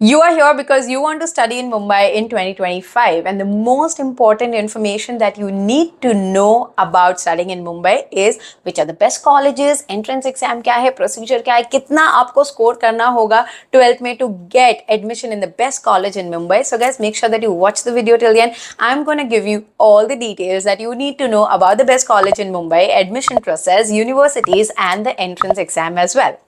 You are here because you want to study in Mumbai in 2025, and the most important information that you need to know about studying in Mumbai is which are the best colleges, entrance exam क्या है, procedure क्या है, कितना आपको score करना होगा 12th में to get admission in the best college in Mumbai. So guys, make sure that you watch the video till the end. I'm going to give you all the details that you need to know about the best college in Mumbai, admission process, universities, and the entrance exam as well.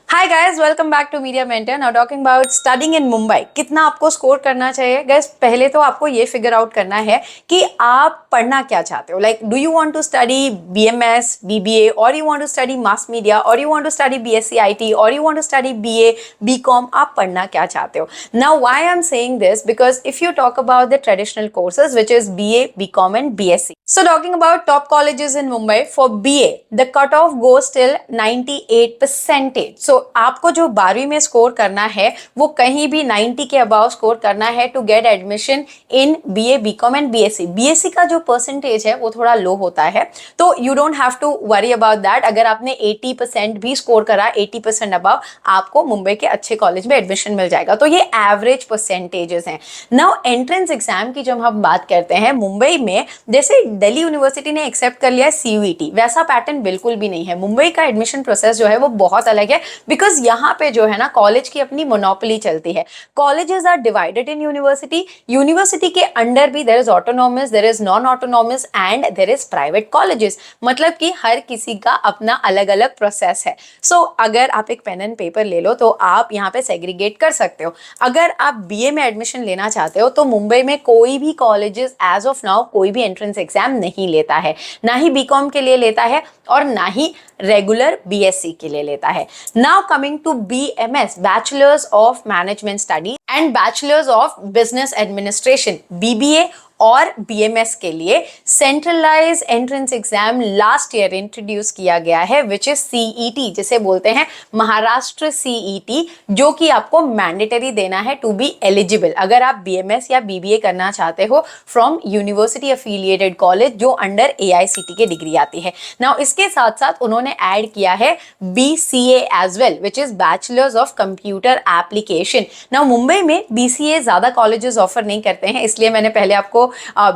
Hi guys, welcome back to media mentor. Now talking about studying in Mumbai. कितना आपको score करना चाहिए guys? पहले तो आपको ये figure out करना है कि आप पढ़ना क्या चाहते हो. Like, do you want to study BMS, BBA, और you want to study mass media, और you want to study BSc IT, और you want to study BA, BCom. आप पढ़ना क्या चाहते हो? Now why I am saying this, because if you talk about the traditional courses which is BA, BCom and BSc. So talking about top colleges in Mumbai, for BA, the cutoff goes till 98%. So आपको जो 12वीं में score करना है वो कहीं भी 90 के अबाव स्कोर करना है to get admission in BA, BCom and BSc. BSc का जो परसेंटेज है वो थोड़ा लो होता है, तो you don't have to worry about that. अगर आपने 80% भी स्कोर करा, 80% अबाव, आपको मुंबई के अच्छे कॉलेज में एडमिशन मिल जाएगा. तो ये एवरेज परसेंटेजेस हैं. नाउ एंट्रेंस एग्जाम की जब हम बात करते हैं मुंबई में, जैसे दिल्ली यूनिवर्सिटी ने एक्सेप्ट कर लिया CUET, वैसा पैटर्न बिल्कुल भी नहीं है. मुंबई का एडमिशन प्रोसेस जो है वो बहुत अलग है, बिकॉज यहाँ पे जो है ना कॉलेज की अपनी मोनोपोली चलती है. Colleges are divided in university. University के अंडर भी there is autonomous, there is non autonomous and there is private colleges. मतलब कि हर किसी का अपना अलग अलग प्रोसेस है. सो अगर आप एक पेन एंड पेपर ले लो तो आप यहाँ पे सेग्रीगेट कर सकते हो. अगर आप BA में एडमिशन लेना चाहते हो तो मुंबई में कोई भी कॉलेजेस एज ऑफ नाउ कोई भी एंट्रेंस एग्जाम नहीं लेता है, ना ही बीकॉम के लिए लेता है और ना ही रेगुलर BSc के लिए लेता है. Now coming to BMS, bachelors of management study and bachelors of business administration, BBA और BMS के लिए centralise entrance exam last year introduce किया गया है, विच इज CET, जिसे बोलते हैं महाराष्ट्र CET, जो कि आपको मैंडेटरी देना है टू बी एलिजिबल अगर आप BMS या BBA करना चाहते हो फ्रॉम यूनिवर्सिटी अफिलिएटेड कॉलेज जो अंडर AICT की डिग्री आती है. नाउ इसके साथ साथ उन्होंने ऐड किया है BCA as well, which is bachelors of computer application. Now Mumbai में BCA ज्यादा कॉलेजेस ऑफर नहीं करते हैं, इसलिए मैंने पहले आपको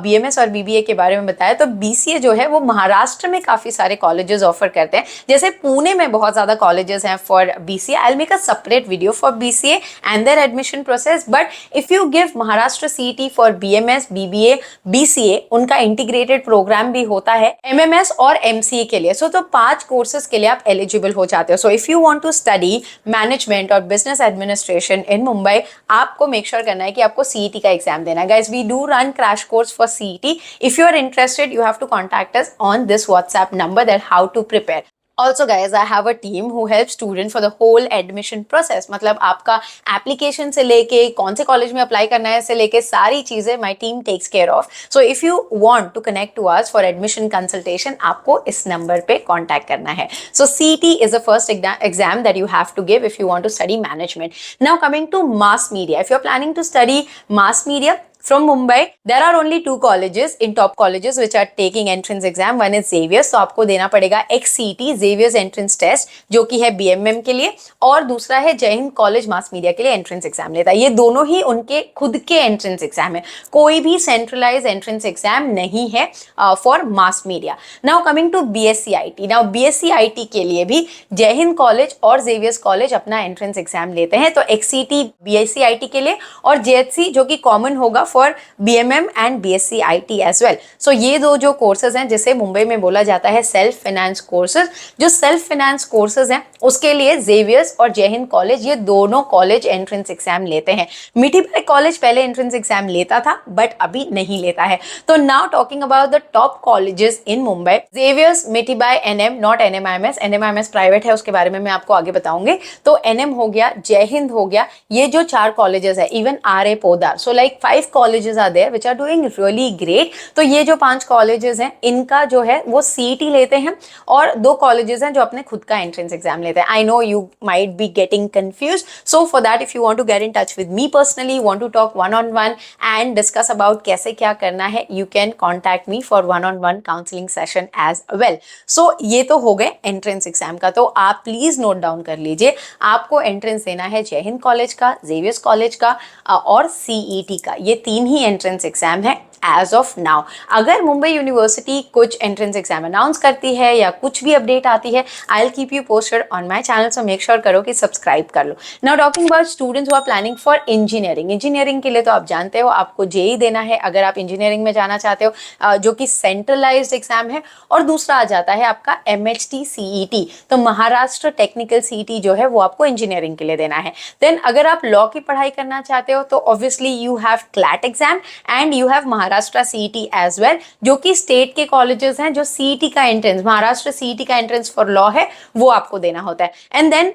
BMS और BBA के बारे में बताया. तो BCA जो है वो महाराष्ट्र में काफी सारे कॉलेजेस ऑफर करते हैं. जैसे पुणे में बहुत ज्यादा कॉलेजेस हैं for BCA. I will make a separate video for BCA and there admission process. But if you give Maharashtra CET for BMS, BBA, BCA, उनका इंटीग्रेटेड प्रोग्राम भी होता है MMS और MCA के लिए. सो तो 5 कोर्सेज के लिए आप एलिजिबल हो जाते हो. So if you want to study management और बिजनेस एडमिनिस्ट्रेशन इन मुंबई, आपको मेक श्योर करना है कि आपको CET का एग्जाम देना है. Guys, we do run crash course for CET. If you are interested, you have to contact us on this WhatsApp number that how to prepare. Also guys, I have a team who helps students for the whole admission process. मतलब आपका application से लेके कौन से college में apply करना है से लेके सारी चीजें my team takes care of. So if you want to connect to us for admission consultation, आपको इस नंबर पे कांटेक्ट करना है. So CET is the first exam that you have to give if you want to study management. Now coming to mass media, if you are planning to study mass media from Mumbai, there are only 2 colleges in top colleges which are taking entrance exam. One is Xavier's, तो आपको देना पड़ेगा XCET, Xavier's entrance test, जो कि है BMM के लिए, और दूसरा है Jai Hind college mass media के लिए एंट्रेंस एग्जाम लेता है. ये दोनों ही उनके खुद के एंट्रेंस एग्जाम है, कोई भी सेंट्रलाइज एंट्रेंस एग्जाम नहीं है for mass media. Now coming to BSc IT. Now BSc IT के लिए भी जय हिंद कॉलेज और Xavier's कॉलेज अपना एंट्रेंस एग्जाम लेते हैं. तो XCET BSc IT के लिए और JHC जो कि कॉमन होगा फॉर BMM एंड BSc IT as well. So ये दो जो कोर्सेज हैं जिसे मुंबई में बोला जाता है सेल्फ फाइनेंस कोर्सेज. जो सेल्फ फाइनेंस कोर्सेज हैं उसके लिए Xavier's और जय हिंद कॉलेज, ये दोनों कॉलेज एंट्रेंस एग्जाम लेते हैं. मिठीबाई कॉलेज पहले एंट्रेंस एग्जाम लेता था बट अभी नहीं लेता है. तो now talking about the top colleges in Mumbai, Xavier's, Mithibai, NM, not NMIMS. NMIMS private है, उसके बारे में मैं आपको आगे बताऊंगी. तो NM हो गया, जय हिंद हो गया, ये जो 4 कॉलेजेस है, even RA Podar. So like 5 college colleges are there which are doing really great. तो ये जो 5 कॉलेजेस हैं इनका जो है वो सीईटी लेते हैं, और 2 कॉलेजेस हैं जो अपने खुद का एंट्रेंस एग्जाम लेते हैं। I know you might be getting confuse, so for that if you want to get in touch with me personally, want to talk one on one and discuss about कैसे क्या करना है, you can contact me for one on one counselling session as well. So ये तो हो गए entrance exam का, तो आप प्लीज नोट डाउन कर लीजिए, आपको एंट्रेंस देना है जय हिंद कॉलेज का, जेवियर्स कॉलेज का और सीईटी का। ये 3 ही एंट्रेंस एग्जाम है एज ऑफ नाउ। अगर मुंबई यूनिवर्सिटी कुछ एंट्रेंस एग्जाम अनाउंस करती है या कुछ भी अपडेट आती है, I will keep you posted on my channel, so make sure करो कि सब्सक्राइब कर लो। Now talking about students who are planning for engineering, engineering के लिए तो आप जानते हो आपको जेई देना है अगर आप इंजीनियरिंग में जाना चाहते हो, जो कि सेंट्रलाइज्ड एग्जाम है। और दूसरा आ जाता है आपका MHT CET, तो महाराष्ट्र टेक्निकल सीईटी जो है वो आपको इंजीनियरिंग के लिए देना है। देन अगर आप लॉ की पढ़ाई करना चाहते हो तो obviously you have CLAT exam and you have Maharashtra CET as well, जो कि स्टेट के कॉलेजेस हैं जो सीईटी का एंट्रेंस, महाराष्ट्र सीईटी का एंट्रेंस फॉर लॉ है वो आपको देना होता है। And then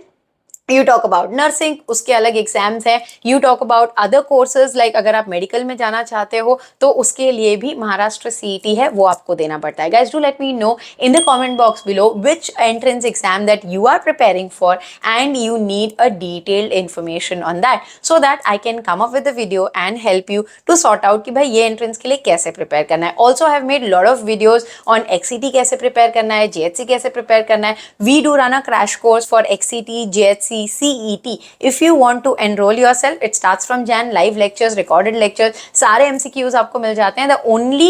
you talk about nursing, उसके अलग एग्जाम्स हैं। You talk about other courses like अगर आप मेडिकल में जाना चाहते हो तो उसके लिए भी महाराष्ट्र सीईटी है वो आपको देना पड़ता है। Guys do let me know in the comment box below which entrance exam that you are preparing for and you need a detailed information on that, so that I can come up with the video and help you to sort out कि भाई ये entrance के लिए कैसे prepare करना है। Also have made lot of videos on XCT कैसे prepare करना है, JHC कैसे प्रिपेयर करना है। We do run a crash course for XCT, JHC, CET. If you want to enroll yourself, it starts from Jan, live lectures, recorded lectures, सारे MCQs आपको मिल जाते हैं। The only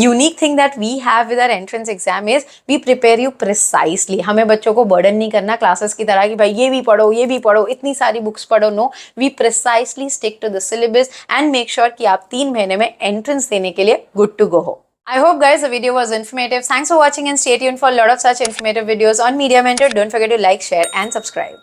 unique thing that we have with our entrance exam is we prepare you precisely. हमें बच्चों को burden नहीं करना classes की तरह कि भाई ये भी पढ़ो, इतनी सारी बुक्स पढ़ो। No, we precisely stick to the syllabus and make sure कि आप 3 महीने में entrance देने के लिए good to go हो। I hope guys the video was informative. Thanks for watching and stay tuned for a lot of such informative videos on Media Mentor. Don't forget to like, share and subscribe.